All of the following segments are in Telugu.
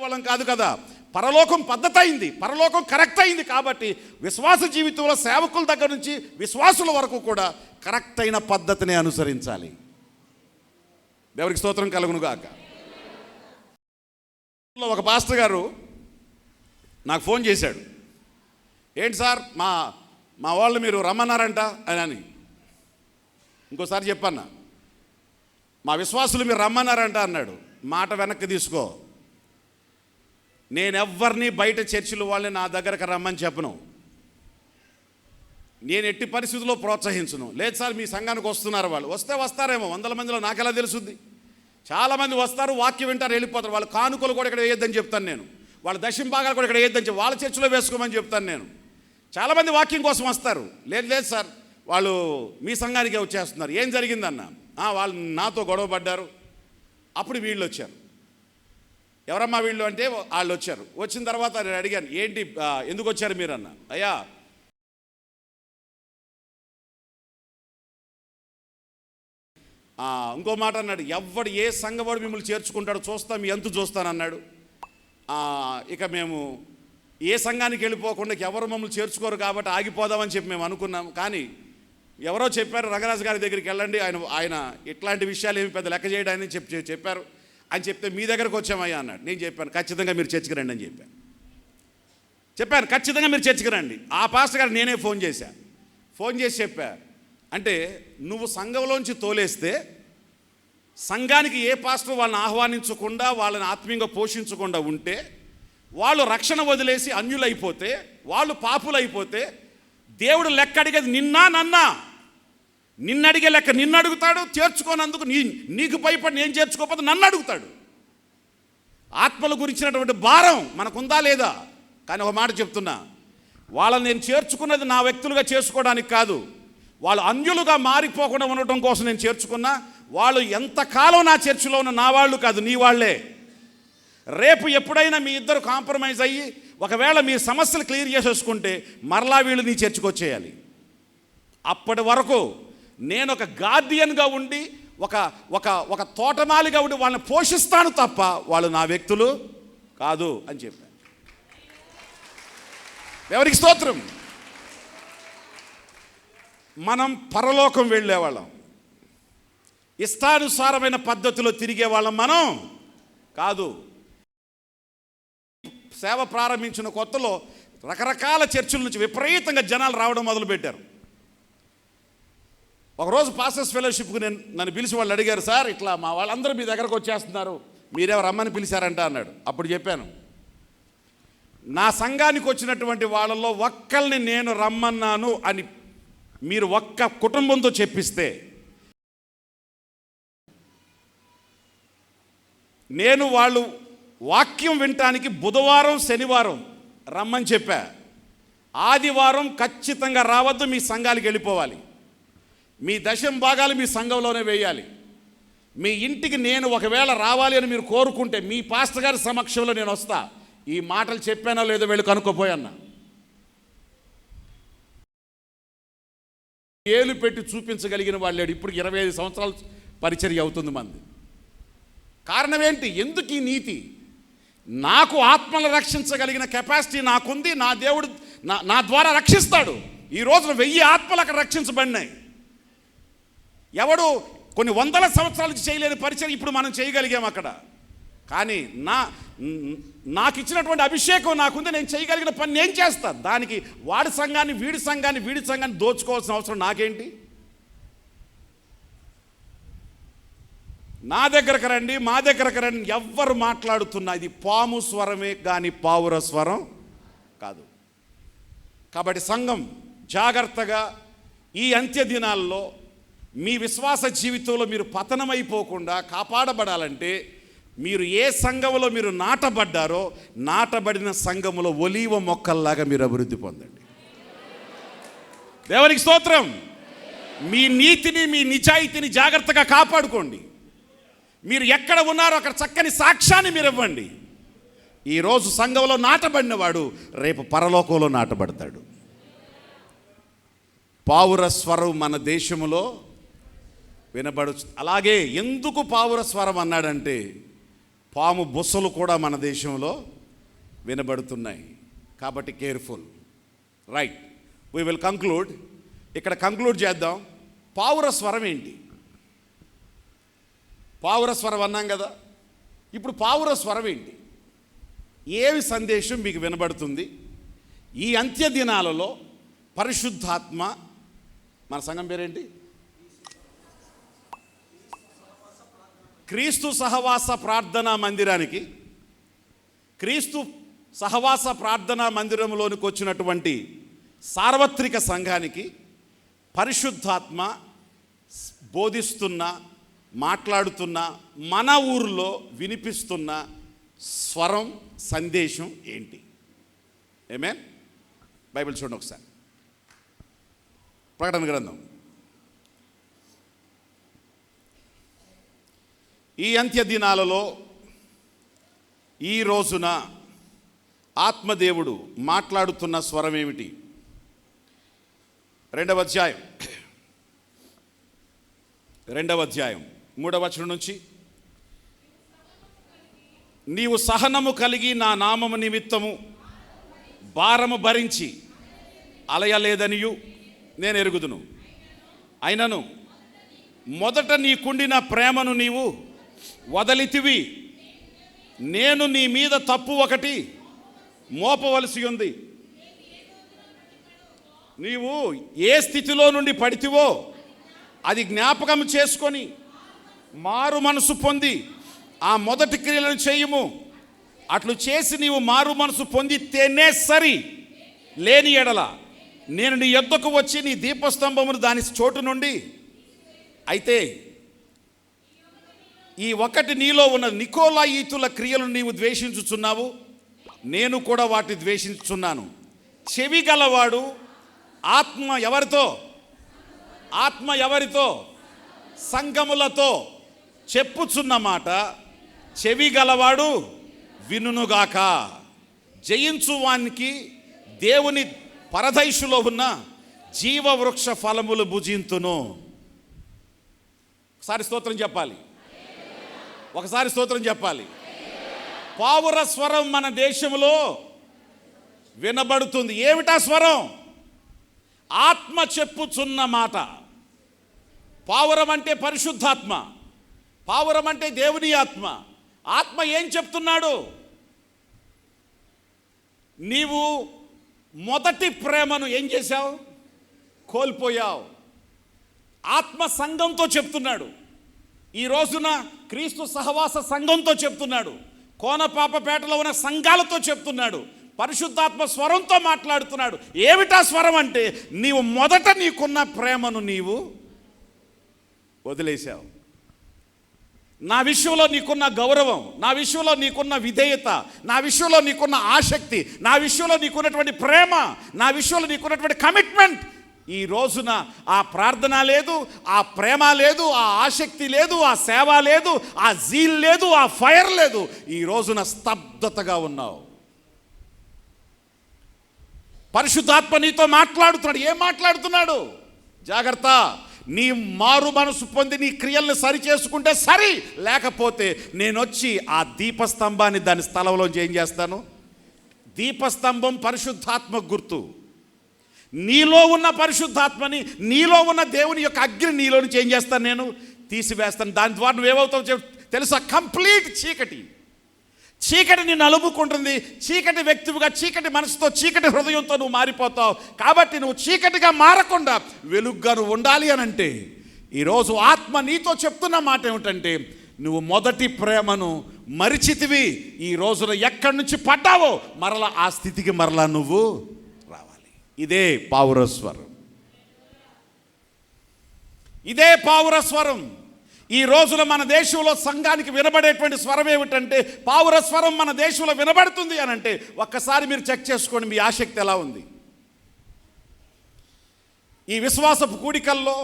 వాళ్ళం కాదు కదా. పరలోకం పద్ధతి అయింది, పరలోకం కరెక్ట్ అయింది. కాబట్టి విశ్వాస జీవితంలో సేవకుల దగ్గర నుంచి విశ్వాసుల వరకు కూడా కరెక్ట్ అయిన పద్ధతిని అనుసరించాలి. దేవునికి స్తోత్రం కలుగునుగాక. ఒక పాస్టర్ గారు నాకు ఫోన్ చేశాడు. ఏంటి సార్ మా వాళ్ళు మీరు రమ్మన్నారంట అని. ఇంకోసారి చెప్పన్నా, మా విశ్వాసులు మీరు రమ్మన్నారంట అన్నాడు. మాట వెనక్కి తీసుకో. నేనెవ్వరిని బయట చర్చిల వాళ్ళని నా దగ్గరకు రమ్మని చెప్పను. నేను ఎట్టి పరిస్థితుల్లో ప్రోత్సహించను. లేదు సార్ మీ సంఘానికి వస్తున్నారు, వాళ్ళు వస్తే వస్తారేమో, 100 మందిలో నాకెలా తెలుసుద్ది? చాలామంది వస్తారు, వాక్యం వింటారు, వెళ్ళిపోతారు. వాళ్ళ కానుకలు కూడా ఇక్కడ వేయొద్దని చెప్తాను నేను. వాళ్ళ దశంభాగాలు కూడా ఇక్కడ వేయొద్దని చెప్పి వాళ్ళ చర్చిలో వేసుకోమని చెప్తాను నేను. చాలామంది వాక్యం కోసం వస్తారు. లేదు సార్ వాళ్ళు మీ సంఘానికే వచ్చేస్తున్నారు. ఏం జరిగిందన్న? వాళ్ళు నాతో గొడవ పడ్డారు, అప్పుడు వీళ్ళు వచ్చారు. ఎవరమ్మా వీళ్ళు అంటే వాళ్ళు వచ్చారు. వచ్చిన తర్వాత నేను అడిగాను, ఏంటి ఎందుకు వచ్చారు మీరు అన్న. అయ్యా ఇంకో మాట అన్నాడు, ఎవడు ఏ సంఘవాడు మిమ్మల్ని చేర్చుకుంటాడో చూస్తాం, ఎంత చూస్తానన్నాడు. ఇక మేము ఏ సంఘానికి వెళ్ళిపోకుండా ఎవరు మమ్మల్ని చేర్చుకోరు కాబట్టి ఆగిపోదామని చెప్పి మేము అనుకున్నాం. కానీ ఎవరో చెప్పారు, రంగరాజు గారి దగ్గరికి వెళ్ళండి, ఆయన ఇట్లాంటి విషయాలు ఏమి పెద్ద లెక్క చేయడాన్ని చెప్పారు అని చెప్తే మీ దగ్గరకు వచ్చామయ్యా అన్నాడు. నేను చెప్పాను, ఖచ్చితంగా మీరు చర్చికి రండి అని చెప్పాను. ఖచ్చితంగా మీరు చర్చికి రండి. ఆ పాస్టర్ గారు నేనే ఫోన్ చేసి చెప్పా. అంటే నువ్వు సంఘంలోంచి తోలేస్తే సంఘానికి ఏ పాస్టర్ వాళ్ళని ఆహ్వానించకుండా వాళ్ళని ఆత్మీయంగా పోషించకుండా ఉంటే, వాళ్ళు రక్షణ వదిలేసి అన్యులైపోతే, వాళ్ళు పాపులైపోతే, దేవుడు లెక్క అడిగేది నన్నా నిన్ను అడిగే లెక్క నిన్ను అడుగుతాడు. చేర్చుకోనందుకు నీకు భయపడి నేను చేర్చుకోకపోతే నన్ను అడుగుతాడు. ఆత్మల గురించినటువంటి భారం మనకుందా లేదా? కానీ ఒక మాట చెప్తున్నా, వాళ్ళని నేను చేర్చుకున్నది నా వ్యక్తులుగా చేసుకోవడానికి కాదు, వాళ్ళు అన్యులుగా మారిపోకుండా ఉండటం కోసం నేను చేర్చుకున్నా. వాళ్ళు ఎంతకాలం నా చర్చిలో ఉన్న నా వాళ్ళు కాదు, నీ వాళ్ళే. రేపు ఎప్పుడైనా మీ ఇద్దరు కాంప్రమైజ్ అయ్యి ఒకవేళ మీ సమస్యలు క్లియర్ చేసేసుకుంటే మరలా వీళ్ళు నీ చర్చికి వచ్చేయాలి. అప్పటి వరకు నేను ఒక గార్డియన్గా ఉండి ఒక తోటమాలిగా ఉండి వాళ్ళని పోషిస్తాను తప్ప వాళ్ళు నా వ్యక్తులు కాదు అని చెప్పాను. ఎవరికి స్తోత్రం. మనం పరలోకం వెళ్ళేవాళ్ళం, ఇష్టానుసారమైన పద్ధతిలో తిరిగేవాళ్ళం మనం కాదు. సేవ ప్రారంభించిన కొత్తలో రకరకాల చర్చిల నుంచి విపరీతంగా జనాలు రావడం మొదలుపెట్టారు. ఒకరోజు పాస్టర్స్ ఫెలోషిప్కి నన్ను పిలిచి వాళ్ళు అడిగారు, సార్ ఇట్లా మా వాళ్ళందరూ మీ దగ్గరకు వచ్చేస్తున్నారు, మీరేమో రమ్మని పిలిచారంట అన్నాడు. అప్పుడు చెప్పాను, నా సంఘానికి వచ్చినటువంటి వాళ్ళల్లో ఒక్కల్ని నేను రమ్మన్నాను అని మీరు ఒక్క కుటుంబంతో చెప్పిస్తే నేను వాళ్ళు వాక్యం వినటానికి బుధవారం శనివారం రమ్మని చెప్పా. ఆదివారం ఖచ్చితంగా రావద్దు, మీ సంఘానికి వెళ్ళిపోవాలి, మీ దశంభాగాలు మీ సంఘంలోనే వేయాలి. మీ ఇంటికి నేను ఒకవేళ రావాలి అని మీరు కోరుకుంటే మీ పాస్టర్ గారి సమక్షంలో నేను వస్తా. ఈ మాటలు చెప్పానో లేదో వెళ్ళి కనుక్కోపోయన్నా. ఏలు పెట్టి చూపించగలిగిన వాళ్ళేడు. ఇప్పుడు 25 సంవత్సరాలు పరిచర్య అవుతుంది మంది. కారణం ఏంటి? ఎందుకు ఈ నీతి? నాకు ఆత్మలు రక్షించగలిగిన కెపాసిటీ నాకుంది, నా దేవుడు నా ద్వారా రక్షిస్తాడు. ఈ రోజున 1000 ఆత్మలు అక్కడ రక్షించబడినాయి. ఎవడు కొన్ని 100 సంవత్సరాల నుంచి చేయలేని పరిచయం ఇప్పుడు మనం చేయగలిగాం అక్కడ. కానీ నాకు ఇచ్చినటువంటి అభిషేకం నాకుంది, నేను చేయగలిగిన పని నేను చేస్తాను. దానికి వాడి సంఘాన్ని వీడి సంఘాన్ని దోచుకోవాల్సిన అవసరం నాకేంటి? నా దగ్గరకు రండి, మా దగ్గరకు రండి. ఎవ్వరు మాట్లాడుతున్నా ఇది పాము స్వరమే కానీ పావుర స్వరం కాదు. కాబట్టి సంఘం జాగ్రత్తగా ఈ అంత్య దినాల్లో మీ విశ్వాస జీవితంలో మీరు పతనమైపోకుండా కాపాడబడాలంటే మీరు ఏ సంఘములో మీరు నాటబడ్డారో నాటబడిన సంఘములో ఒలీవ మొక్కల్లాగా మీరు అభివృద్ధి పొందండి. దేవునికి స్తోత్రం. మీ నీతిని మీ నిజాయితీని జాగ్రత్తగా కాపాడుకోండి. మీరు ఎక్కడ ఉన్నారో అక్కడ చక్కని సాక్ష్యాన్ని మీరు ఇవ్వండి. ఈరోజు సంఘంలో నాటబడినవాడు రేపు పరలోకంలో నాటబడతాడు. పావుర స్వరం మన దేశంలో వినబడు. అలాగే ఎందుకు పావుర స్వరం అన్నాడంటే పాము బుసలు కూడా మన దేశంలో వినబడుతున్నాయి. కాబట్టి careful. Right, we will conclude. ఇక్కడ కంక్లూడ్ చేద్దాం. పావుర స్వరం ఏంటి? పావుర స్వరం అన్నాం కదా. ఇప్పుడు పావుర స్వరం ఏంటి? ఏమి సందేశం మీకు వినబడుతుంది? ఈ అంత్య దినాలలో పరిశుద్ధాత్మ, మన సంఘం పేరేంటి? క్రీస్తు సహవాస ప్రార్థనా మందిరానికి, క్రీస్తు సహవాస ప్రార్థనా మందిరంలోనికి వచ్చినటువంటి సార్వత్రిక సంఘానికి పరిశుద్ధాత్మ బోధిస్తున్న, మాట్లాడుతున్న, మన ఊరిలో వినిపిస్తున్న స్వరం, సందేశం ఏంటి? ఆమేన్. బైబిల్ చూడండి ఒకసారి. ప్రకటన గ్రంథం. ఈ అంత్య దినాలలో ఈ రోజున ఆత్మదేవుడు మాట్లాడుతున్న స్వరం ఏమిటి? 2వ అధ్యాయం 3వ వచనం నుంచి, నీవు సహనము కలిగి నా నామము నిమిత్తము భారము భరించి అలయలేదనియు నేను ఎరుగుదును. అయినను మొదట నీకుండిన ప్రేమను నీవు వదలితివి. నేను నీ మీద తప్పు ఒకటి మోపవలసి ఉంది. నీవు ఏ స్థితిలో నుండి పడితివో అది జ్ఞాపకం చేసుకొని మారు మనసు పొంది ఆ మొదటి క్రియలను చేయుము. అట్లు చేసి నీవు మారు మనసు పొందితేనే సరి. లేని ఎడల నేను నీ యొద్దకు వచ్చి నీ దీపస్తంభమును దాని చోటు నుండి, అయితే ఈ ఒకటి నీలో ఉన్న నికోలాయితుల క్రియలను నీవు ద్వేషించుచున్నావు, నేను కూడా వాటిని ద్వేషించుచున్నాను. చెవి గలవాడు ఆత్మ ఎవరితో సంఘములతో చెప్పుచున్న మాట చెవి గలవాడు వినుగాక. జయించువానికి దేవుని పరదైషులో ఉన్న జీవవృక్ష ఫలములు భుజింతును. ఒకసారి స్తోత్రం చెప్పాలి. పావుర స్వరం మన దేశంలో వినబడుతుంది. ఏమిటా స్వరం? ఆత్మ చెప్పుచున్న మాట. పావురం అంటే పరిశుద్ధాత్మ, పావురం అంటే దేవుని ఆత్మ. ఆత్మ ఏం చెప్తున్నాడు? నీవు మొదటి ప్రేమను ఏం చేశావు? కోల్పోయావు. ఆత్మ సంఘంతో చెప్తున్నాడు. ఈ రోజున క్రీస్తు సహవాస సంఘంతో చెప్తున్నాడు. కోనపాపపేటలో ఉన్న సంఘాలతో చెప్తున్నాడు. పరిశుద్ధాత్మ స్వరంతో మాట్లాడుతున్నాడు. ఏమిటా స్వరం అంటే, నీవు మొదట నీకున్న ప్రేమను నీవు వదిలేశావు. నా విషయంలో నీకున్న గౌరవం, నా విషయంలో నీకున్న విధేయత, నా విషయంలో నీకున్న ఆసక్తి, నా విషయంలో నీకున్నటువంటి ప్రేమ, నా విషయంలో నీకున్నటువంటి కమిట్మెంట్, ఈ రోజున ఆ ప్రార్థన లేదు, ఆ ప్రేమ లేదు, ఆ ఆసక్తి లేదు, ఆ సేవ లేదు, ఆ జీల్ లేదు, ఆ ఫైర్ లేదు. ఈ రోజున స్తబ్దతగా ఉన్నావు. పరిశుద్ధాత్మ నీతో మాట్లాడుతున్నాడు. ఏం మాట్లాడుతున్నాడు? జాగ్రత్త. నీ మారు మనసు పొంది నీ క్రియలను సరి చేసుకుంటే సరి, లేకపోతే నేను వచ్చి ఆ దీపస్తంభాన్ని దాని స్థలంలోంచి ఏం చేస్తాను? దీపస్తంభం పరిశుద్ధాత్మ గుర్తు. నీలో ఉన్న పరిశుద్ధాత్మని, నీలో ఉన్న దేవుని యొక్క అగ్ని నీలో నుంచి ఏం చేస్తాను? నేను తీసివేస్తాను. దాని ద్వారా నువ్వేమవుతావు తెలుసా? కంప్లీట్ చీకటి నిన్ను అలుముకుంటుంది. చీకటి వ్యక్తివిగా, చీకటి మనసుతో, చీకటి హృదయంతో నువ్వు మారిపోతావు. కాబట్టి నువ్వు చీకటిగా మారకుండా వెలుగ్గా నువ్వు ఉండాలి అని అంటే, ఈరోజు ఆత్మ నీతో చెప్తున్న మాట ఏమిటంటే, నువ్వు మొదటి ప్రేమను మరిచితివి. ఈ రోజున ఎక్కడి నుంచి పడ్డావో మరలా ఆ స్థితికి మరలా నువ్వు రావాలి. ఇదే పావుర స్వరం. ఈ రోజున మన దేశంలో సంఘానికి వినబడేటువంటి స్వరం ఏమిటంటే, పావుర స్వరం మన దేశంలో వినబడుతుంది అని అంటే, ఒక్కసారి మీరు చెక్ చేసుకోండి మీ ఆసక్తి ఎలా ఉంది. ఈ విశ్వాసపు కూడికల్లో,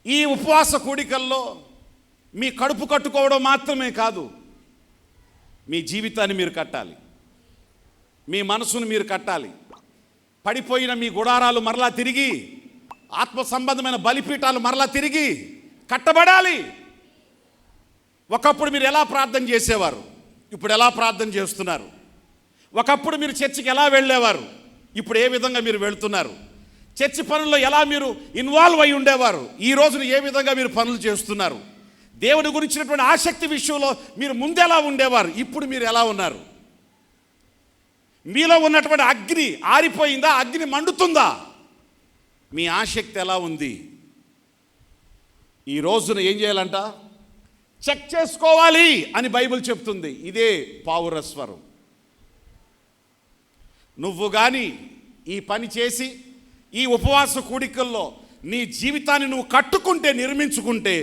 ఈ ఉపవాస కూడికల్లో మీ కడుపు కట్టుకోవడం మాత్రమే కాదు, మీ జీవితాన్ని మీరు కట్టాలి, మీ మనసును మీరు కట్టాలి. పడిపోయిన మీ గుడారాలు మరలా తిరిగి, ఆత్మ సంబంధమైన బలిపీఠాలు మరలా తిరిగి కట్టబడాలి. ఒకప్పుడు మీరు ఎలా ప్రార్థన చేసేవారు, ఇప్పుడు ఎలా ప్రార్థన చేస్తున్నారు? ఒకప్పుడు మీరు చర్చికి ఎలా వెళ్ళేవారు, ఇప్పుడు ఏ విధంగా మీరు వెళ్తున్నారు? చర్చి పనుల్లో ఎలా మీరు ఇన్వాల్వ్ అయి ఉండేవారు, ఈ రోజున ఏ విధంగా మీరు పనులు చేస్తున్నారు? దేవుడి గురించినటువంటి ఆసక్తి విషయంలో మీరు ముందెలా ఉండేవారు, ఇప్పుడు మీరు ఎలా ఉన్నారు? మీలో ఉన్నటువంటి అగ్ని ఆరిపోయిందా, అగ్ని మండుతుందా? మీ ఆసక్తి ఎలా ఉంది? ఈ రోజున ఏం చేయాలంట? చెక్ చేసుకోవాలి అని బైబిల్ చెప్తుంది. ఇదే పావురస్వరం. నువ్వు కానీ ఈ పని చేసి ఈ ఉపవాస కూడికల్లో నీ జీవితాన్ని నువ్వు కట్టుకుంటే, నిర్మించుకుంటే,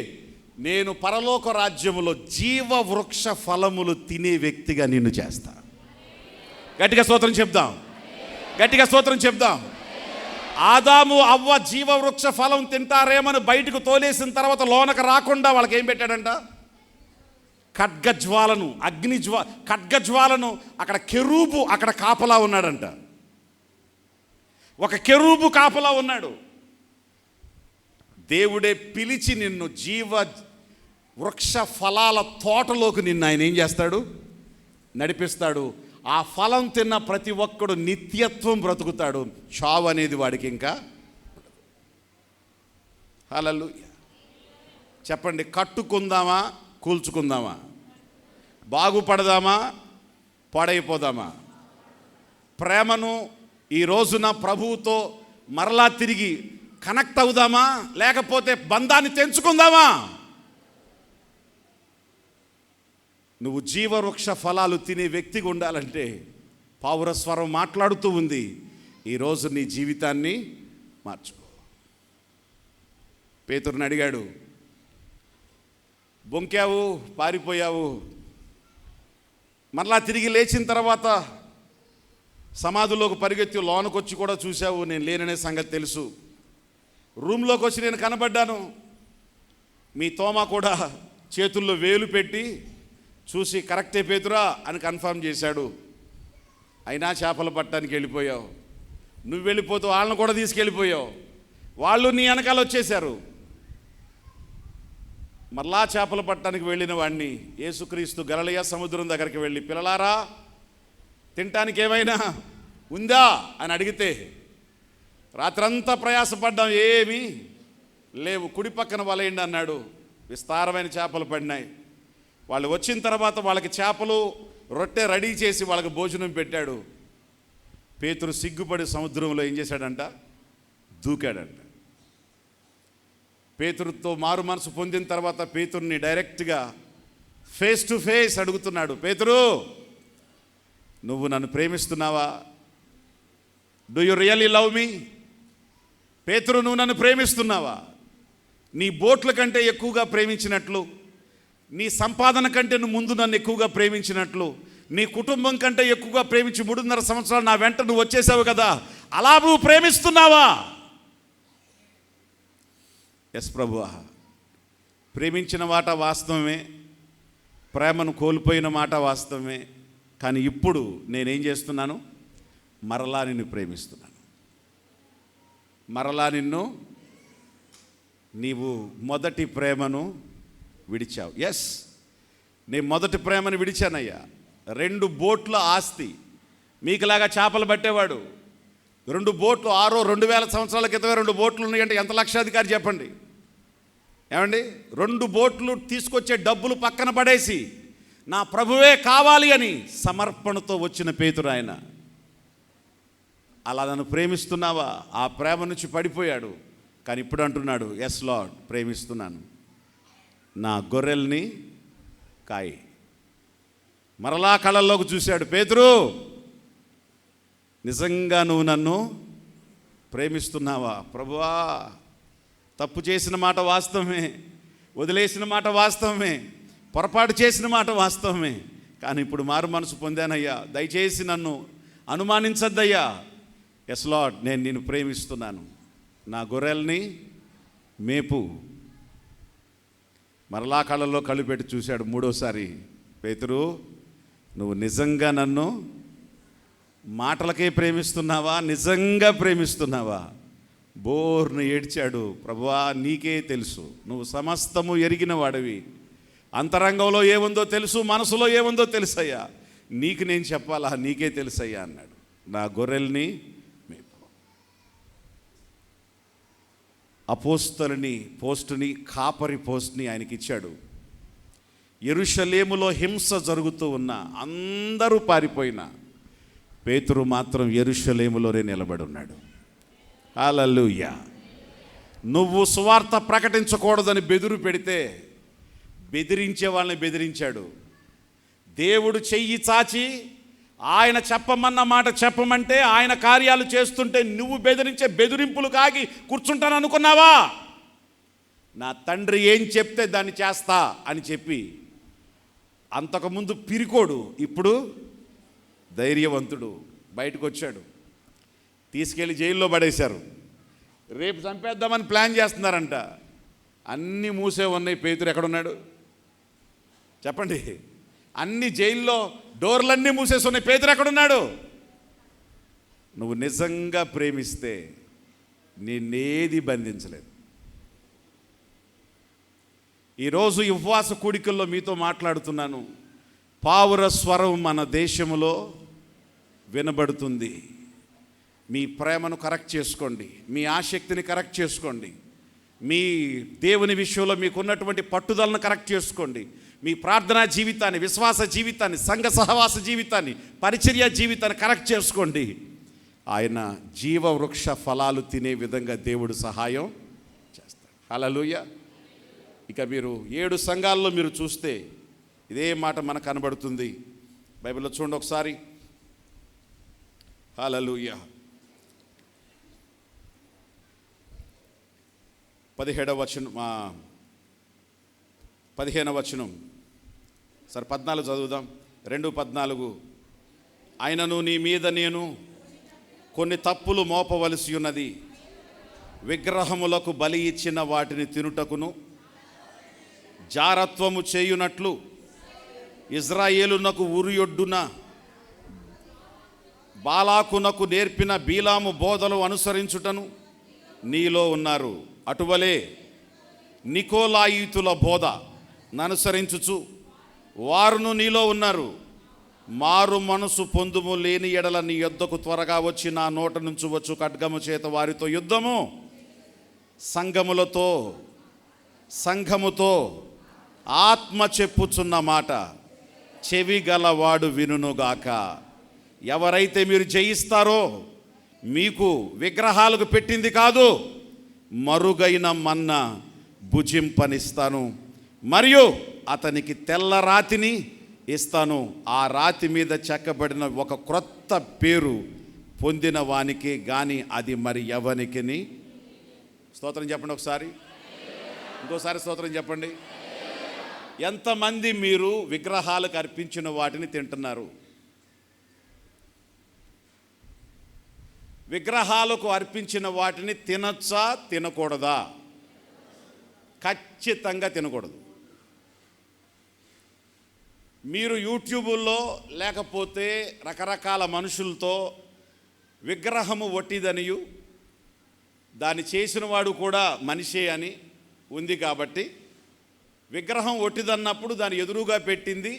నేను పరలోక రాజ్యములో జీవవృక్ష ఫలములు తినే వ్యక్తిగా నిన్ను చేస్తా. గట్టిగా స్తోత్రం చెప్దాం, గట్టిగా స్తోత్రం చెప్దాం. ఆదాము అవ్వ జీవవృక్ష ఫలం తింటారేమని బయటకు తోలేసిన తర్వాత లోనకు రాకుండా వాళ్ళకి ఏం పెట్టాడంట? ఖడ్గజ్వాలను, ఖడ్గజ్వాలను. అక్కడ కెరూబు అక్కడ కాపలా ఉన్నాడంట. ఒక కెరూబు కాపలా ఉన్నాడు. దేవుడే పిలిచి నిన్ను జీవ వృక్ష ఫలాల తోటలోకి నిన్ను ఆయన ఏం చేస్తాడు? నడిపిస్తాడు. ఆ ఫలం తిన్న ప్రతి ఒక్కడు నిత్యత్వం బ్రతుకుతాడు. చావు అనేది వాడికి ఇంకా. హల్లెలూయా. చెప్పండి, కట్టుకుందామా కూల్చుకుందామా? బాగుపడదామా పాడైపోదామా? ప్రేమను ఈ రోజున ప్రభువుతో మరలా తిరిగి కనెక్ట్ అవుదామా, లేకపోతే బంధాన్ని తెంచుకుందామా? నువ్వు జీవవృక్ష ఫలాలు తినే వ్యక్తిగా ఉండాలంటే పావురస్వరం మాట్లాడుతూ ఉంది, ఈరోజు నీ జీవితాన్ని మార్చుకో. పేతురుని అడిగాడు, బొంకావు, పారిపోయావు, మరలా తిరిగి లేచిన తర్వాత సమాధిలోకి పరిగెత్తి లోనకొచ్చి కూడా చూశావు, నేను లేననే సంగతి తెలుసు. రూమ్లోకి వచ్చి నేను కనబడ్డాను, మీ తోమ కూడా చేతుల్లో వేలు పెట్టి చూసి కరెక్టే పేతురా అని కన్ఫర్మ్ చేశాడు. అయినా చేపలు పట్టడానికి వెళ్ళిపోయావు. నువ్వు వెళ్ళిపోతూ వాళ్ళని కూడా తీసుకెళ్ళిపోయావు. వాళ్ళు నీ వెనకాల వచ్చేశారు. మరలా చేపలు పట్టడానికి వెళ్ళిన వాడిని యేసుక్రీస్తు గలిలయ సముద్రం దగ్గరికి వెళ్ళి, పిల్లలారా తినటానికి ఏమైనా ఉందా అని అడిగితే, రాత్రంతా ప్రయాసపడ్డాం, ఏమీ లేవు, కుడి పక్కన వలయండి అన్నాడు. విస్తారమైన చేపలు పడినాయి. వాళ్ళు వచ్చిన తర్వాత వాళ్ళకి చేపలు రొట్టె రెడీ చేసి వాళ్ళకి భోజనం పెట్టాడు. పేతురు సిగ్గుపడి సముద్రంలో ఏం చేశాడంట? దూకాడంట. పేతురుతో మారు మనసు పొందిన తర్వాత పేతురుని డైరెక్ట్గా ఫేస్ టు ఫేస్ అడుగుతున్నాడు, పేతురు నువ్వు నన్ను ప్రేమిస్తున్నావా? Do you really love me? పేతురు, నువ్వు నన్ను ప్రేమిస్తున్నావా? నీ బోట్ల కంటే ఎక్కువగా ప్రేమించినట్లు, నీ సంపాదన కంటే నువ్వు ముందు నన్ను ఎక్కువగా ప్రేమించినట్లు, నీ కుటుంబం కంటే ఎక్కువగా ప్రేమించి 3.5 సంవత్సరాలు నా వెంట నువ్వు వచ్చేసావు కదా, అలా నువ్వు ప్రేమిస్తున్నావా? ఎస్ ప్రభువా. ప్రేమించిన మాట వాస్తవమే, ప్రేమను కోల్పోయిన మాట వాస్తవమే. కానీ ఇప్పుడు నేనేం చేస్తున్నాను? మరలా నిన్ను ప్రేమిస్తున్నాను. మరలా నీవు మొదటి ప్రేమను విడిచావు. ఎస్, నేను మొదటి ప్రేమను విడిచానయ్యా. 2 బోట్ల ఆస్తి, మీకులాగా చేపలు పట్టేవాడు 2 బోట్లు, 2000 సంవత్సరాల క్రితమే 2 బోట్లు ఉన్నాయంటే ఎంత లక్షాధికారి చెప్పండి. ఏమండి, 2 బోట్లు తీసుకొచ్చే డబ్బులు పక్కన పడేసి నా ప్రభువే కావాలి అని సమర్పణతో వచ్చిన పేతురు ఆయన. అలా నన్ను ప్రేమిస్తున్నావా? ఆ ప్రేమ నుంచి పడిపోయాడు. కానీ ఇప్పుడు అంటున్నాడు, ఎస్ లార్డ్, ప్రేమిస్తున్నాను, నా గొర్రెల్ని కాయి. మరలా కళ్ళల్లోకి చూశాడు, పేతురు నిజంగా నువ్వు నన్ను ప్రేమిస్తున్నావా? ప్రభువా, తప్పు చేసిన మాట వాస్తవమే, వదిలేసిన మాట వాస్తవమే, పొరపాటు చేసిన మాట వాస్తవమే. కానీ ఇప్పుడు మారు మనసు పొందానయ్యా, దయచేసి నన్ను అనుమానించద్దయ్యా. ఎస్ లార్డ్, నేను నిన్ను ప్రేమిస్తున్నాను, నా గొర్రెల్ని మేపు. మరలా కళ్ళల్లో కళ్ళు పెట్టి చూశాడు 3వసారి, పేతురు నువ్వు నిజంగా నన్ను మాటలకే ప్రేమిస్తున్నావా? నిజంగా ప్రేమిస్తున్నావా? బోర్ను ఏడ్చాడు. ప్రభువా, నీకే తెలుసు, నువ్వు సమస్తము ఎరిగిన వాడివి, అంతరంగంలో ఏముందో తెలుసు, మనసులో ఏముందో తెలుసయ్యా. నీకు నేను చెప్పాలా? నీకే తెలుసయ్యా అన్నాడు. నా గొర్రెల్ని మేపు. అపోస్తలుని పోస్టుని, కాపరి పోస్ట్ని ఆయనకి ఇచ్చాడు. యెరూషలేములో హింస జరుగుతూ ఉన్న అందరూ పారిపోయినా పేతురు మాత్రం యెరూషలేములోనే నిలబడి ఉన్నాడు. హల్లెలూయా. నువ్వు సువార్త ప్రకటించకూడదని బెదురు పెడితే బెదిరించే వాళ్ళని బెదిరించాడు. దేవుడు చెయ్యి చాచి ఆయన చెప్పమన్న మాట చెప్పమంటే ఆయన కార్యాలు చేస్తుంటే నువ్వు బెదిరించే బెదిరింపులు కాగి కూర్చుంటాను అనుకున్నావా? నా తండ్రి ఏం చెప్తే దాన్ని చేస్తా అని చెప్పి అంతకుముందు పిరికోడు, ఇప్పుడు ధైర్యవంతుడు బయటకు వచ్చాడు. తీసుకెళ్ళి జైల్లో పడేశారు. రేపు చంపేద్దామని ప్లాన్ చేస్తున్నారంట. అన్నీ మూసే ఉన్నాయి. పేతురు ఎక్కడున్నాడు చెప్పండి? అన్ని జైల్లో డోర్లన్నీ మూసేసి ఉన్నాయి. పేతురు ఎక్కడున్నాడు? నువ్వు నిజంగా ప్రేమిస్తే నిన్నేది బంధించలేదు. ఈరోజు ఉపవాస కూడికల్లో మీతో మాట్లాడుతున్నాను. పావుర స్వరం మన దేశంలో వినబడుతుంది. మీ ప్రేమను కరెక్ట్ చేసుకోండి, మీ ఆసక్తిని కరెక్ట్ చేసుకోండి, మీ దేవుని విషయంలో మీకున్నటువంటి పట్టుదలను కరెక్ట్ చేసుకోండి. మీ ప్రార్థనా జీవితాన్ని, విశ్వాస జీవితాన్ని, సంఘ సహవాస జీవితాన్ని, పరిచర్య జీవితాన్ని కరెక్ట్ చేసుకోండి. ఆయన జీవవృక్ష ఫలాలు తినే విధంగా దేవుడు సహాయం చేస్తాడు. హల్లెలూయా. ఇక మీరు 7 సంఘాల్లో మీరు చూస్తే ఇదే మాట మనకు కనబడుతుంది. బైబిల్లో చూడండి ఒకసారి. హల్లెలూయా. 15వ వచనం సరే 14 చదువుదాం. 2:14. ఆయనను నీ మీద నేను కొన్ని తప్పులు మోపవలసి ఉన్నది. విగ్రహములకు బలి ఇచ్చిన వాటిని తినుటకును జారత్వము చేయునట్లు ఇజ్రాయేలునకు ఉరియొడ్డున బాలాకునకు నేర్పిన బీలాము బోధలు అనుసరించుటను నీలో ఉన్నారు. అటువలే నికోలాయితుల బోధ ననుసరించుచు వారును నీలో ఉన్నారు. మారు మనసు పొందుము లేని ఎడల నీ యొద్దకు త్వరగా వచ్చి నా నోట నుంచి వచ్చు ఖడ్గము చేత వారితో యుద్ధము. సంఘముతో ఆత్మ చెప్పుచున్న మాట చెవి గలవాడు వినుగాక. ఎవరైతే మీరు జయిస్తారో మీకు విగ్రహాలకు పెట్టింది కాదు, మరుగైన మన్న భుజింపనిస్తాను, మరియు అతనికి తెల్ల రాతిని ఇస్తాను. ఆ రాతి మీద చెక్కబడిన ఒక క్రొత్త పేరు పొందిన వానికి గాని అది మరి ఎవనికి. స్తోత్రం చెప్పండి ఒకసారి, ఇంకోసారి స్తోత్రం చెప్పండి. ఎంతమంది మీరు విగ్రహాలకు అర్పించిన వాటిని తింటున్నారు? విగ్రహాలకు అర్పించిన వాటిని తినచ్చా తినకూడదా? ఖచ్చితంగా తినకూడదు. మీరు యూట్యూబుల్లో లేకపోతే రకరకాల మనుషులతో విగ్రహము ఒట్టిదనియు దాన్ని చేసిన వాడు కూడా మనిషే అని ఉంది కాబట్టి విగ్రహం ఒట్టిదన్నప్పుడు దాన్ని ఎదురుగా పెట్టింది,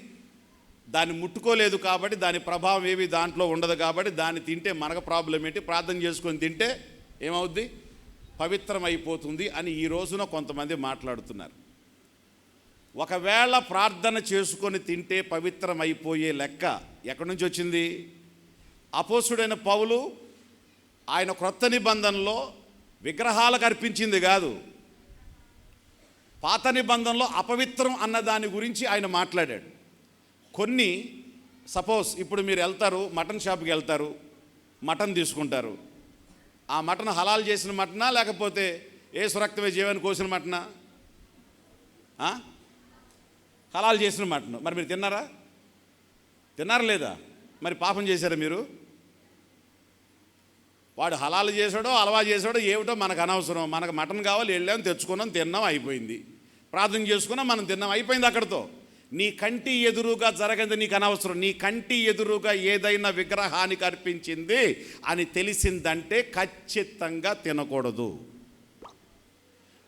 దాన్ని ముట్టుకోలేదు కాబట్టి దాని ప్రభావం ఏవి దాంట్లో ఉండదు కాబట్టి దాన్ని తింటే మనకు ప్రాబ్లం ఏంటి? ప్రార్థన చేసుకొని తింటే ఏమవుద్ది? పవిత్రమైపోతుంది అని ఈ రోజున కొంతమంది మాట్లాడుతున్నారు. ఒకవేళ ప్రార్థన చేసుకొని తింటే పవిత్రమైపోయే లెక్క ఎక్కడి నుంచి వచ్చింది? అపోస్తుడైన పౌలు ఆయన క్రొత్త నిబంధనలో విగ్రహాలకు అర్పించింది కాదు, పాత నిబంధనలో అపవిత్రం అన్న దాని గురించి ఆయన మాట్లాడాడు. కొన్ని సపోజ్ ఇప్పుడు మీరు వెళ్తారు, మటన్ షాప్కి వెళ్తారు, మటన్ తీసుకుంటారు. ఆ మటన్ హలాల్ చేసిన మటనా లేకపోతే యేసు రక్తమే జీవాన్ని కోసిన మటనా? హలాల్ చేసిన మటన్. మరి మీరు తిన్నారా? తిన్నారా లేదా? మరి పాపం చేశారా మీరు? వాడు హలాల్ చేసాడో అలవా చేసాడో ఏమిటో మనకు అనవసరం. మనకు మటన్ కావాలి, వెళ్ళాం, తెచ్చుకున్నాం, తిన్నాం, అయిపోయింది. ప్రార్థన చేసుకున్నాం, మనం తిన్నాం, అయిపోయింది అక్కడితో. నీ కంటి ఎదురుగా జరగదు, నీకు అనవసరం. నీ కంటి ఎదురుగా ఏదైనా విగ్రహానికి అర్పించింది అని తెలిసిందంటే ఖచ్చితంగా తినకూడదు.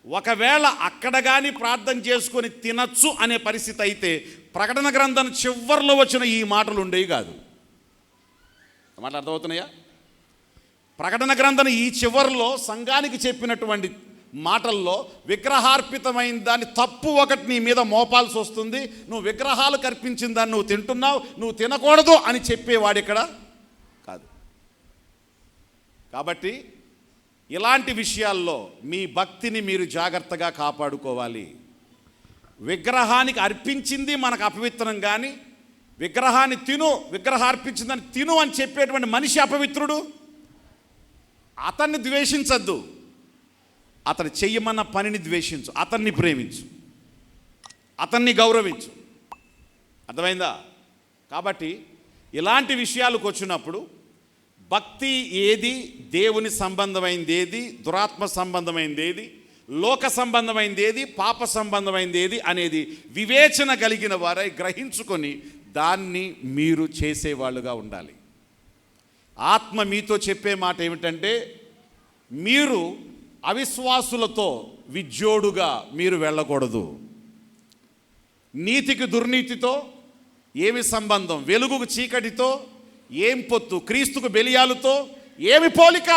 ఒకవేళ అక్కడ కానీ ప్రార్థన చేసుకొని తినచ్చు అనే పరిస్థితి అయితే ప్రకటన గ్రంథం చివరిలో వచ్చిన ఈ మాటలు ఉండేవి కాదు. మాటలు అర్థమవుతున్నాయా? ప్రకటన గ్రంథం ఈ చివరిలో సంఘానికి చెప్పినటువంటి మాటల్లో విగ్రహార్పితమైన దాన్ని తప్పు ఒకటి నీ మీద మోపాల్సి వస్తుంది, నువ్వు విగ్రహాలు కర్పించిన దాన్ని నువ్వు తింటున్నావు, నువ్వు తినకూడదు అని చెప్పేవాడు ఇక్కడ కాదు. కాబట్టి ఇలాంటి విషయాల్లో మీ భక్తిని మీరు జాగ్రత్తగా కాపాడుకోవాలి. విగ్రహానికి అర్పించింది మనకు అపవిత్రం, కానీ విగ్రహాన్ని తిను, విగ్రహార్పించిందని తిను అని చెప్పేటువంటి మనిషి అపవిత్రుడు. అతన్ని ద్వేషించద్దు, అతను చెయ్యమన్న పనిని ద్వేషించు, అతన్ని ప్రేమించు, అతన్ని గౌరవించు. అర్థమైందా? కాబట్టి ఇలాంటి విషయాలకు వచ్చినప్పుడు భక్తి ఏది, దేవుని సంబంధమైంది ఏది, దురాత్మ సంబంధమైంది ఏది, లోక సంబంధమైంది ఏది, పాప సంబంధమైంది ఏది అనేది వివేచన కలిగిన వారై గ్రహించుకొని దాన్ని మీరు చేసేవాళ్ళుగా ఉండాలి. ఆత్మ మీతో చెప్పే మాట ఏమిటంటే, మీరు అవిశ్వాసులతో విజ్జోడుగా మీరు వెళ్ళకూడదు. నీతికి దుర్నీతితో ఏమి సంబంధం, వెలుగుకు చీకటితో ఏం పొత్తు, క్రీస్తుకు బెలియాలతో ఏమి పోలిక,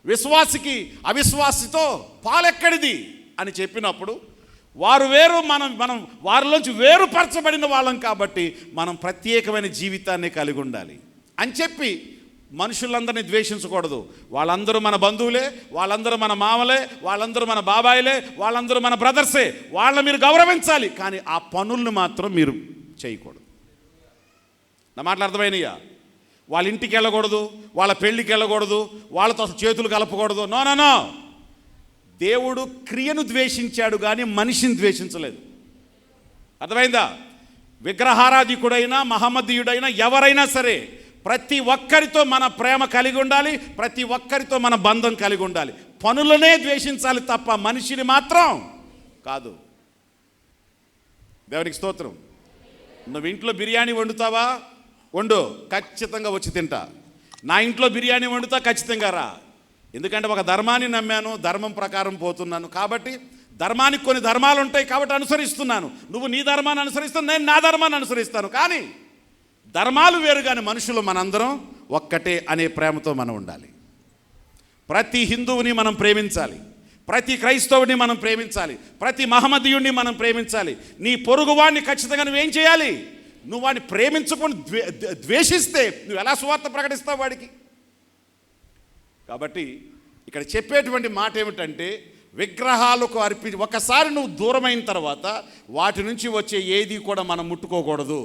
విశ్వాసికి అవిశ్వాసితో పాలెక్కడిది అని చెప్పినప్పుడు వారు వేరు, మనం వారిలోంచి వేరుపరచబడిన వాళ్ళం కాబట్టి మనం ప్రత్యేకమైన జీవితాన్ని కలిగి ఉండాలి అని చెప్పి మనుషులందరినీ ద్వేషించకూడదు. వాళ్ళందరూ మన బంధువులే, వాళ్ళందరూ మన మామలే, వాళ్ళందరూ మన బాబాయిలే, వాళ్ళందరూ మన బ్రదర్సే, వాళ్ళని మీరు గౌరవించాలి, కానీ ఆ పనులను మాత్రం మీరు చేయకూడదు. నా మాటలు అర్థమైనయా? వాళ్ళ ఇంటికి వెళ్ళకూడదు, వాళ్ళ పెళ్ళికి వెళ్ళకూడదు, వాళ్ళతో చేతులు కలపకూడదు. No no no. దేవుడు క్రియను ద్వేషించాడు కానీ మనిషిని ద్వేషించలేదు. అర్థమైందా? విగ్రహారాధికుడైనా మహమ్మదీయుడైనా ఎవరైనా సరే ప్రతి ఒక్కరితో మన ప్రేమ కలిగి ఉండాలి, ప్రతి ఒక్కరితో మన బంధం కలిగి ఉండాలి. పనులనే ద్వేషించాలి తప్ప మనిషిని మాత్రం కాదు. దేవునికి స్తోత్రం. నువ్వు ఇంట్లో బిర్యానీ వండుతావా? వండు, ఖచ్చితంగా వచ్చి తింటా. నా ఇంట్లో బిర్యానీ వండుతా, ఖచ్చితంగా రా. ఎందుకంటే ఒక ధర్మాన్ని నమ్మాను, ధర్మం ప్రకారం పోతున్నాను. కాబట్టి ధర్మానికి కొన్ని ధర్మాలు ఉంటాయి కాబట్టి అనుసరిస్తున్నాను. నువ్వు నీ ధర్మాన్ని అనుసరిస్తాను, నేను నా ధర్మాన్ని అనుసరిస్తాను. కానీ ధర్మాలు వేరు, కానీ మనుషులు మనందరం ఒక్కటే అనే ప్రేమతో మనం ఉండాలి. ప్రతి హిందువుని మనం ప్రేమించాలి, ప్రతి క్రైస్తవుని మనం ప్రేమించాలి, ప్రతి మహమ్మదీయుడిని మనం ప్రేమించాలి. నీ పొరుగువాడిని ఖచ్చితంగా నువ్వేం చేయాలి? నువ్వు వాడిని ప్రేమించుకొని ద్వేషిస్తే నువ్వు ఎలా సువార్త ప్రకటిస్తావు వాడికి? కాబట్టి ఇక్కడ చెప్పేటువంటి మాట ఏమిటంటే, విగ్రహాలకు ఒకసారి నువ్వు దూరమైన తర్వాత వాటి నుంచి వచ్చే ఏది కూడా మనం ముట్టుకోకూడదు.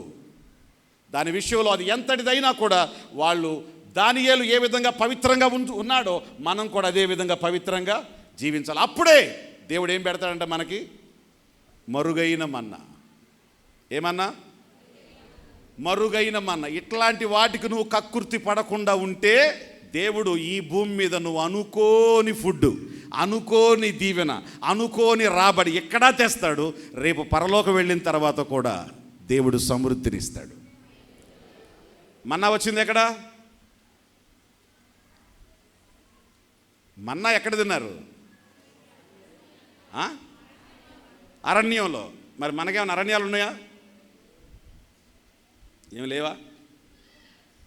దాని విషయంలో అది ఎంతటిదైనా కూడా వాళ్ళు దానియేలు ఏ విధంగా పవిత్రంగా ఉన్నాడో మనం కూడా అదే విధంగా పవిత్రంగా జీవించాలి. అప్పుడే దేవుడు ఏం పెడతాడంటే మనకి మరుగైన మన్నా. ఏమన్నా? మరుగైన మన్నా. ఇట్లాంటి వాటికి నువ్వు కక్కుర్తి పడకుండా ఉంటే దేవుడు ఈ భూమి మీద నువ్వు అనుకోని ఫుడ్, అనుకోని దీవెన, అనుకోని రాబడి ఎక్కడా తెస్తాడు. రేపు పరలోకం వెళ్ళిన తర్వాత కూడా దేవుడు సమృద్ధినిస్తాడు. మన్నా వచ్చింది ఎక్కడ? మన్నా ఎక్కడ తిన్నారు? అరణ్యంలో. మరి మనకేమైనా అరణ్యాలు ఉన్నాయా? ఏమి లేవా?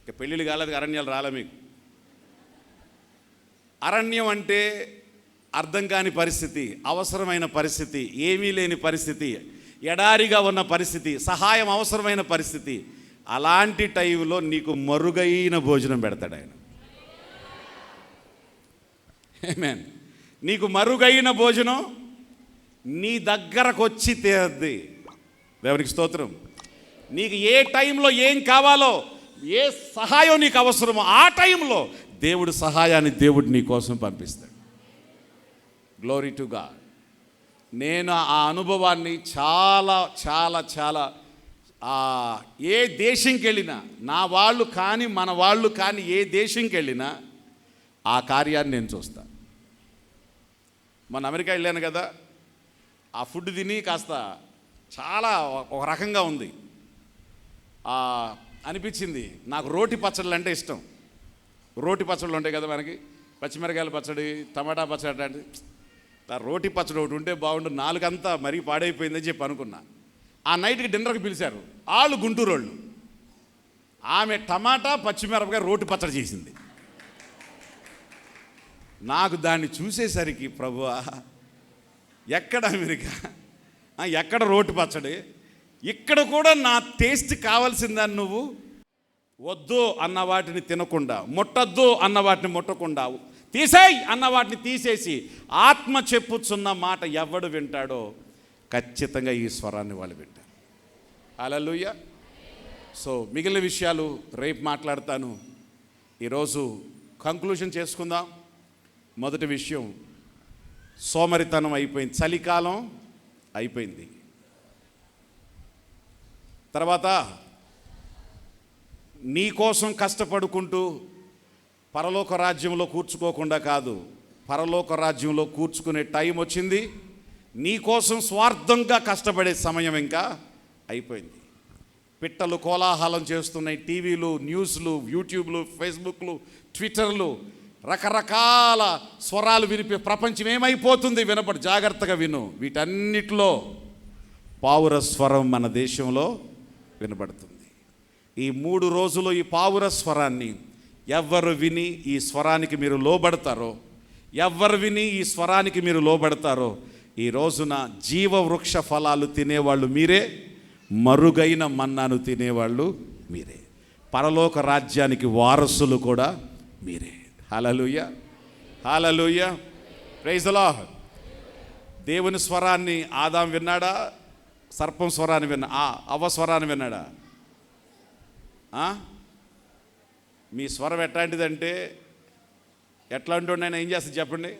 ఇక పెళ్ళిళ్ళు కాలేదు, అరణ్యాలు రాలే మీకు. అరణ్యం అంటే అర్థం కాని పరిస్థితి, అవసరమైన పరిస్థితి, ఏమీ లేని పరిస్థితి, ఎడారిగా ఉన్న పరిస్థితి, సహాయం అవసరమైన పరిస్థితి. అలాంటి టైంలో నీకు మరుగైన భోజనం పెడతాడు ఆయన. ఆమేన్. నీకు మరుగైన భోజనం నీ దగ్గరకు వచ్చి తీరద్ది. దేవునికి స్తోత్రం. నీకు ఏ టైంలో ఏం కావాలో, ఏ సహాయం నీకు అవసరమో ఆ టైంలో దేవుడు సహాయాన్ని దేవుడు నీ కోసం పంపిస్తాడు. Glory to God. నేను ఆ అనుభవాన్ని చాలా చాలా చాలా ఏ దేశంకి వెళ్ళినా, నా వాళ్ళు కానీ మన వాళ్ళు కానీ ఏ దేశంకి వెళ్ళినా ఆ కార్యాన్ని నేను చూస్తాను. మొన్న అమెరికా వెళ్ళాను కదా, ఆ ఫుడ్ తిని కాస్త చాలా ఒక రకంగా ఉంది అనిపించింది. నాకు రోటి పచ్చళ్ళు అంటే ఇష్టం. రోటి పచ్చళ్ళు ఉంటాయి కదా మనకి, పచ్చిమిరకాయల పచ్చడి, టమాటా పచ్చడి అంటే ఆ రోటి పచ్చడి ఒకటి ఉంటే బాగుండు, నాలుగంతా మరీ పాడైపోయిందని చెప్పి అనుకున్నా. ఆ నైట్కి డిన్నర్కి పిలిచారు, వాళ్ళు గుంటూరు వాళ్ళు. ఆమె టమాటా పచ్చిమిరపకాయ రోటి పచ్చడి చేసింది. నాకు దాన్ని చూసేసరికి ప్రభువా, ఎక్కడ అమెరికా, ఎక్కడ రోటి పచ్చడి, ఇక్కడ కూడా నా టేస్ట్ కావాల్సిందని నువ్వు వద్దు అన్న వాటిని తినకుండా, ముట్టద్దు అన్న వాటిని ముట్టకుండా, తీసేయి అన్న వాటిని తీసేసి ఆత్మ చెప్పుచున్న మాట ఎవడు వింటాడో ఖచ్చితంగా ఈ స్వరాన్ని వాళ్ళు వింటారు. హల్లెలూయా. సో మిగిలిన విషయాలు రేపు మాట్లాడతాను. ఈరోజు కంక్లూషన్ చేసుకుందాం. మొదటి విషయం, సోమరితనం అయిపోయింది, చలికాలం అయిపోయింది. తర్వాత నీ కోసం కష్టపడుకుంటూ పరలోక రాజ్యంలో కూర్చుకోకుండా కాదు, పరలోక రాజ్యంలో కూర్చుకునే టైం వచ్చింది. నీ కోసం స్వార్థంగా కష్టపడే సమయం ఇంకా అయిపోయింది. పిట్టలు కోలాహలం చేస్తున్నాయి, టీవీలు, న్యూస్లు, యూట్యూబ్లు, ఫేస్బుక్లు, ట్విట్టర్లు, రకరకాల స్వరాలు వినిపి ప్రపంచం ఏమైపోతుంది వినపడి, జాగ్రత్తగా విను. వీటన్నిటిలో పావుర స్వరం మన దేశంలో వినబడుతుంది. ఈ 3 రోజులు ఈ పావుర స్వరాన్ని ఎవరు విని ఈ స్వరానికి మీరు లోబడతారో, ఎవరు విని ఈ స్వరానికి మీరు లోబడతారో, ఈ రోజున జీవవృక్ష ఫలాలు తినేవాళ్ళు మీరే, మరుగైన మన్నాను తినేవాళ్ళు మీరే, పరలోక రాజ్యానికి వారసులు కూడా మీరే. హల్లెలూయా, హల్లెలూయా, ప్రైజ్ ది లార్డ్. దేవుని స్వరాన్ని ఆదాం విన్నాడా? సర్పం స్వరాన్ని అవ్వ స్వరాన్ని విన్నాడా? మీ స్వరం ఎట్లాంటిదంటే, ఎట్లాంటి నేను ఏం చేస్తుంది చెప్పండి?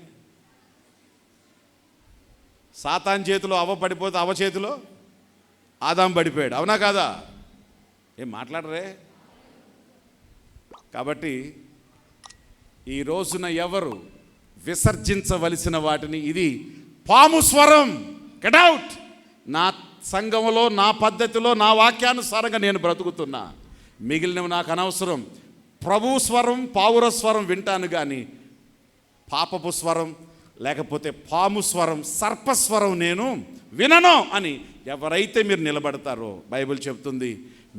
సాతాన్ చేతిలో అవ్వ పడిపోతే అవ్వ చేతిలో ఆదాం పడిపోయాడు, అవునా కాదా? ఏం మాట్లాడరే? కాబట్టి ఈ రోజున ఎవరు విసర్జించవలసిన వాటిని, ఇది పాము స్వరం, గెట్ అవుట్. నా సంఘంలో, నా పద్ధతిలో, నా వాక్యానుసారంగా నేను బ్రతుకుతున్నా, మిగిలినవి నాకు అనవసరం. ప్రభు స్వరం, పావుర స్వరం వింటాను, కానీ పాపపు స్వరం లేకపోతే పాము స్వరం, సర్పస్వరం నేను వినను అని ఎవరైతే మీరు నిలబడతారో, బైబిల్ చెప్తుంది,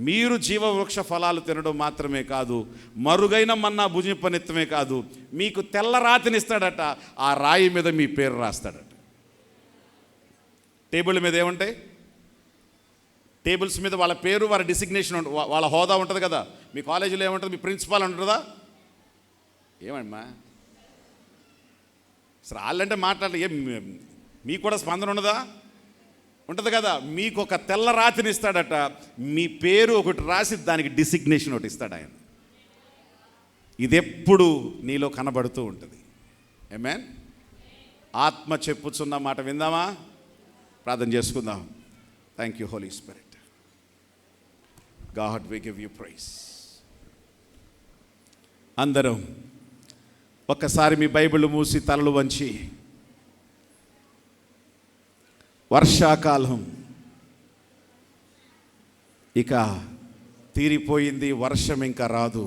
మీరు జీవవృక్ష ఫలాలు తినడం మాత్రమే కాదు, మరుగైన మన్నా భుజింపనిత్తమే కాదు, మీకు తెల్ల రాతినిస్తాడట, ఆ రాయి మీద మీ పేరు రాస్తాడట. టేబుల్ మీద ఏముంటాయి? టేబుల్స్ మీద వాళ్ళ పేరు, వాళ్ళ డిసిగ్నేషన్, వాళ్ళ హోదా ఉంటుంది కదా. మీ కాలేజీలో ఏముంటుంది? మీ ప్రిన్సిపాల్ ఉంటుందా? ఏమమ్మా అసలు వాళ్ళంటే మాట్లాడాలి, ఏం మీకు కూడా స్పందన ఉండదా? ఉంటుంది కదా. మీకు ఒక తెల్ల రాతిని ఇస్తాడట, మీ పేరు ఒకటి రాసి దానికి డిసిగ్నేషన్ ఒకటి ఇస్తాడు ఆయన. ఇదెప్పుడు నీలో కనబడుతూ ఉంటుంది. ఆమేన్. ఆత్మ చెప్పుచున్న మాట విందామా? ప్రార్థన చేసుకుందాం. Thank you holy spirit. God, we give you praise. అందరం ఒక్కసారి మీ బైబిల్ మూసి తలలు వంచి, వర్షాకాలం ఇక తీరిపోయింది, వర్షం ఇంకా రాదు.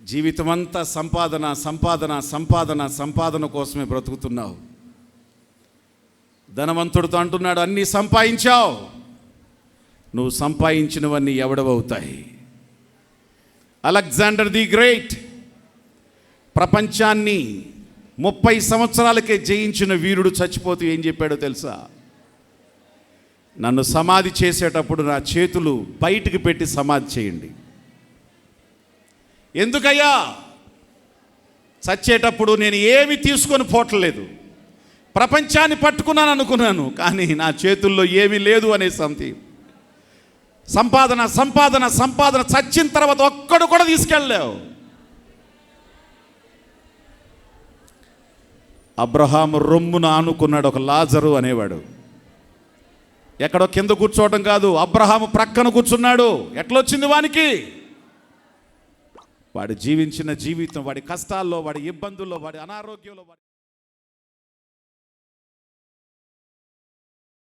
జీవితమంతా సంపాదన సంపాదన సంపాదన సంపాదన కోసమే బ్రతుకుతున్నావు. ధనవంతుడితో అంటున్నాడు, అన్నీ సంపాదించావు, నువ్వు సంపాదించినవన్నీ ఎవడవవుతాయి? అలెగ్జాండర్ ది గ్రేట్ ప్రపంచాన్ని 30 సంవత్సరాలకే జయించిన వీరుడు చచ్చిపోతూ ఏం చెప్పాడో తెలుసా? నన్ను సమాధి చేసేటప్పుడు నా చేతులు బయటికి పెట్టి సమాధి చేయండి. ఎందుకయ్యా? చచ్చేటప్పుడు నేను ఏమి తీసుకొని పోవట్లేదు, ప్రపంచాన్ని పట్టుకున్నాను అనుకున్నాను, కానీ నా చేతుల్లో ఏమీ లేదు అనే సంపాదన సంపాదన సంపాదన, చచ్చిన తర్వాత ఒక్కడు కూడా తీసుకెళ్ళలేవు. అబ్రహాము రొమ్మున ఆనుకున్నాడు ఒక లాజరు అనేవాడు. ఎక్కడో కింద కూర్చోవటం కాదు, అబ్రహాము ప్రక్కన కూర్చున్నాడు. ఎట్లొచ్చింది వానికి? వాడు జీవించిన జీవితం, వాడి కష్టాల్లో, వాడి ఇబ్బందుల్లో, వాడి అనారోగ్యంలో,